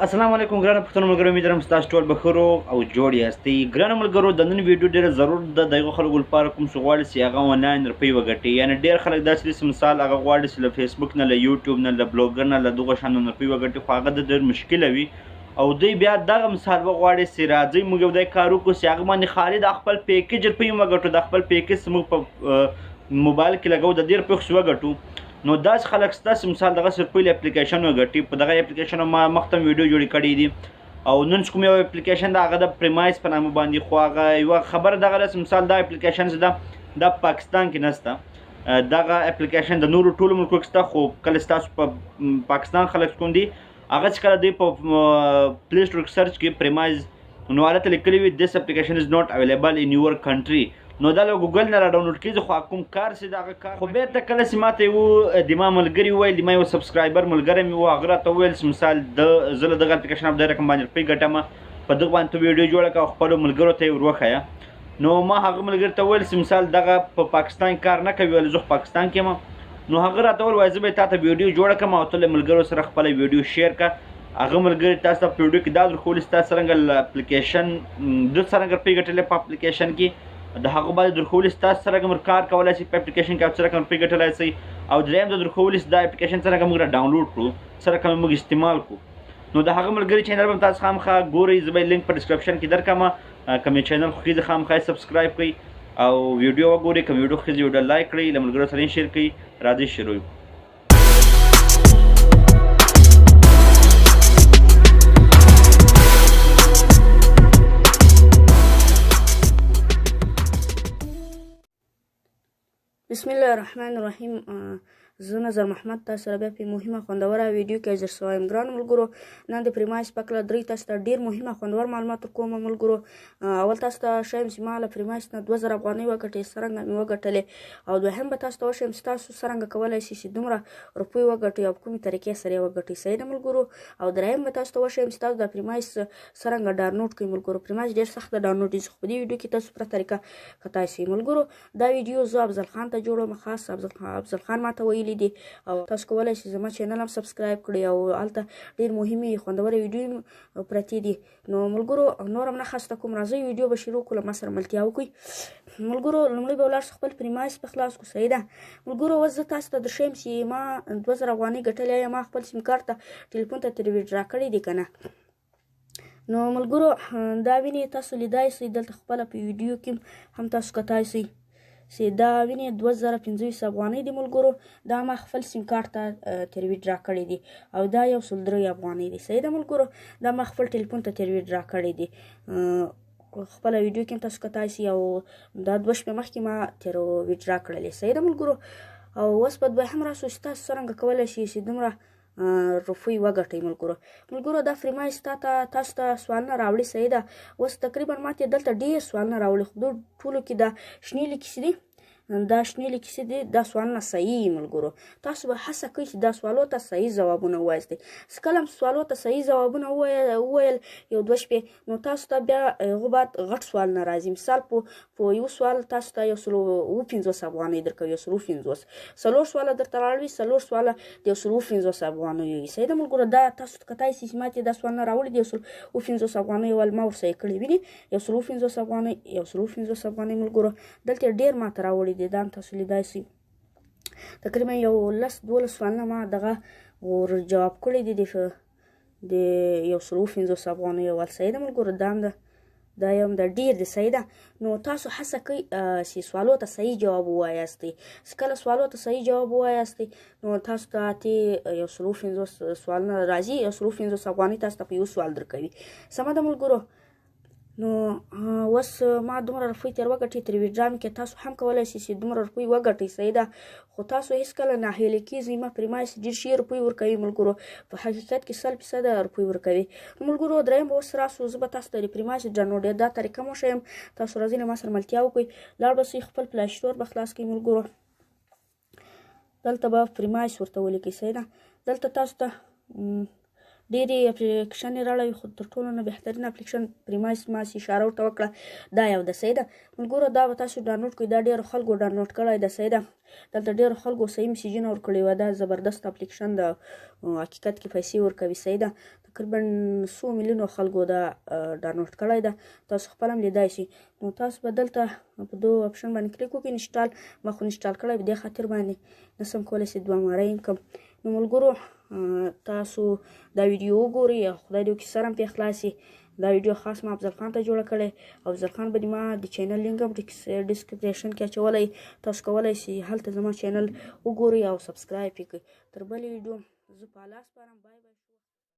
السلام علیکم ګرانو پښتنو ملګرو، امید لرم ستاسو ټول به ښه روغ او جوړ یاستئ. ګرانو ملګرو، د نن ویډیو ډېره ضرور ده د هغو خلکو لپاره کوم چې غواړي چې هغه آنلاین روپۍ وګټي. یعنې ډېر خلک داسې دي چې مثال هغه غواړي چې له فیسبوک نه، له یوټیوب نه، له بلوګر نه، له دغو شیانو نه روپۍ وګټي، خو هغه د ډېر مشکله وي او دوی بیا دغه مثال وغواړي چې راځئ موږ یو ځای کار وکړو چې هغه باندې خالي د خپل پیکیج روپۍ وګټو، د خپل پیکیج چې موږ په موبایل کې لګوو د دې روپۍ خو وګټو. نو داسې خلک شته چې مثال دغسې روپۍ له اپلیکیشن وګټي. په دغه اپلیکیشن ما مخته ویډیو جوړې کړي دي او نن چې کوم یو اپلیکیشن ده هغه د پریمایس په نامه باندې، خو هغه یوه خبره دغه ده چې مثال دا اپلیکیشن چې ده دا پاکستان کې نشته. دغه اپلیکیشن د نورو ټولو ملکو کې شته، خو کله ستاسو په پاکستان خلک کوم دي هغه چې کله دوی په پلی سټور کې سرچ کې پریمایز، نو هلته لیکلي وي this application is not available in your country. نو دا له ګوګل نه را ډاونلوډ کېږي، خو کوم کار چې د هغه کار خو بېرته کله چې ماته یو د ما ملګري وویل، د ما یو سبسکرایبر ملګری مې و، هغه راته وویل چې مثال زه له دغه اپلیکیشن په دې رقم باندې روپۍ ګټم، په دغه باندې ته ویډیو جوړه کړه او خپلو ملګرو ته یې ور وښیه. نو ما هغه ملګري ته وویل چې مثال دغه په پاکستان کار نه کوي، ولې زه پاکستان کې یم. نو هغه راته وویل وایي زه به تا ته ویډیو جوړه کړم او ته له ملګرو سره خپله ویډیو شیر کړه. هغه ملګري تاسو ته په ویډیو کې دا درښولي چې تاسو څرنګه له اپلیکیشن ده څرنګه روپۍ ګټلې په اپلیکیشن کې، د هغه باندې درښولي چې تاسو څرنګه کار کولی شئ په اپلیکیشن کې، او څرنګه روپۍ ګټلی شئ. او درېیم دا درښولي چې دا اپلیکیشن څرنګه موږ را ډاونلوډ کړو، څرنګه موږ استعمال کړو. نو د هغه ملګري چینل به تاسو خامخا ګورئ، زه به یې لینک په ډسکرپشن کې درکړم. که مې چینل خوښېږي خامخا یې سبسکرایب کړئ او ویډیو وګورئ. که ویډیو خوښېږي ویډیو لایک کړئ، له ملګرو سره یې شیر کړئ. راځئ شروع کړو. بسم الله الرحمن الرحیم. زه نظر محمد تاسو سره بیا په مهمه خوندوره ویډیو کې حاضر شوی یم. ګرانو ملګرو، نن د پریمایس په کله درې تاسو ته ډېر مهمه خوندور معلومات ورکوم. ملګرو، اول تاسو ته ښیم چې ما له پریمایس نه 2000 افغانۍ وګټلې، څرنګه مې وګټلې، او دوهم به تاسو ته وښیم چې تاسو څرنګه کولی شئ چې دومره روپۍ وګټئ او په کومې طریقې سره یې وګټئ. صحیح ده ملګرو؟ او دریم به تاسو ته وښیم چې تاسو د پریمایس څرنګه ډاونلوډ کړئ. ملګرو، پریمایس ډېر سخت ډاونلوډېږي، خو په دې ویډیو کې تاسو پوره طریقه کتای شئ. ملګرو، دا ویډیو زه افضل خان ته جوړوم، خاص افضل خان ماته ویلي دي، او تاسو کولی شئ زما چینل هم سبسکرایب کړئ، او هلته ډېر مهمې خوندورې ویډیو پرتې دي. نو ملګرو، نور هم نه خسته کوم، راځئ ویډیو به شروع کړو، له ما سره ملتیا وکړئ. ملګرو، لومړی به ولاړ شو خپل پریمایس په خلاص کړو. صحیح ده ملګرو؟ اوس زه تاسو ته درښیم چې ما 2000 افغانۍ ګټلې یم، ما خپل سیم کارت ته ټلیفون ته ترې ویډرا کړی دي که نه. نو ملګرو، دا وینئ، تاسو لیدای شئ دلته خپله په ویډیو کې هم تاسو کتای شئ چې دا وینئ 2500 افغانۍ دي. ملګرو، دا ما خپل سیم کارت ته ترې ویډرا کړی دي، او دا 103 افغانۍ دي. صحیح ده ملګرو؟ دا ما خپل ټلیفون ته ترې ویډرا کړی دي، خپله ویډیو کې هم تاسو کتای شئ، او دا 2 شپې مخکې ما ترې ویډرا کړلې. صحیح ده ملګرو؟ او اوس په دویم راسو چې تاسو څرنګه کولی شئ چې دومره روپۍ وګټئ. ملګرو، دا پریمایس تاسو ته سوالونه راوړي. صحیح ده؟ اوس تقریبا ماته دلته ډېر سوالونه راوړي، خو ټولو کې دا شنې لیکې چې دي، دا شنې لیکې چې دي، دا سوالونه صحیح. ملګرو، تاسو به هڅه کوئ چې دا سوالو ته صحیح ځوابونه ووایاستئ. چې کله هم سوالو ته صحیح ځوابونه وویل 1-2 شپې، نو تاسو ته بیا هغو بعد غټ سوالونه راځي. مثال په یو سوال تاسو ته 150 افغانۍ درکوي، 150. 4 سواله درته راوړي، 4 سواله د 150 افغانیو وي. صحیح ده ملګرو؟ دا تاسو کتای شئ چې ماته دا سوالونه راوړي د 150 افغانیو، ول ما ورسره یې کړي. وینئ 150 افغانۍ، 150 افغانۍ. ملګرو، دلته ډېر ماته راوړي دي، دا هم تاسو لیدای شئ. تقریبا 10-12 سوالونه ما دغه ور جواب کړي دي د 150 افغانیو ول. صحیح ده ملګرو؟ دا یم دا ډېر دی. صحیح ده؟ نو تاسو هڅه کوئ چې سوالو ته صحیح جواب ووایاستئ. چې کله سوالو ته صحیح جواب ووایاستئ، نو تاسو ته اتې 150 سوالونه راځي، 150 افغانۍ تاسو ته په یو سوال درکوي. سمه ده ملګرو؟ نو اوس ما دومره روپۍ ترې وګټئ، ترې ویډرا مې کړې. تاسو هم کولی شئ چې دومره روپۍ وګټئ. صحیح ده؟ خو تاسو هېڅکله ناهیلې کېږئ مه. پریمایس ډېر ښې روپۍ ورکوي ملګرو، په حقیقت کې 100% روپۍ ورکوي. ملګرو، دریم به اوس راسو، زه به تاسو ته د پریمایس ډاونلوډېدا طریقه هم وښیم. تاسو راځئ له ما سره ملتیا وکړئ، لاړ به شئ خپل پلی سټور به خلاص کړئ. ملګرو، دلته به پریمایس ورته ولیکئ. صحیح ده؟ دلته تاسو ته ډېرې اپلیکیشنې راړوي خو تر ټولو نه بهترین اپلیکیشن پریمایس ما اشاره ورته وکړه دا یو ده صحیح ده ملګرو دا به تاسو ډاونلوډ کړئ دا ډېرو خلکو ډاونلوډ کړی ده صحیح ده دلته ډېرو خلکو صحیح میسیجونه ورکړي وه دا زبردست اپلیکیشن ده حقیقت کې پیسې ورکوي صحیح ده تقریبا 100 میلیونو خلکو دا ډاونلوډ کړی ده تاسو خپل هم لیدای شئ نو تاسو به دلته په دو اپشن باندې کلیک وکړئ انسټال ما خو انسټال کړی په دې خاطر باندې نسم کولی چې دوه ماره یې کړم نو ملګرو تاسو دا ویډیو وګورئ او خدای دې وکړي سر هم پرې خلاص شي دا ویډیو خاص ما افضل خان ته جوړه کړې او افضل خان به دې ما د چینل لینک هم ډسکرپشن کې اچولی تاسو کولی شئ هلته زما چینل وګورئ او سبسکرایب یې کړئ تر بلې ویډیو زه په الله سپارم بای بای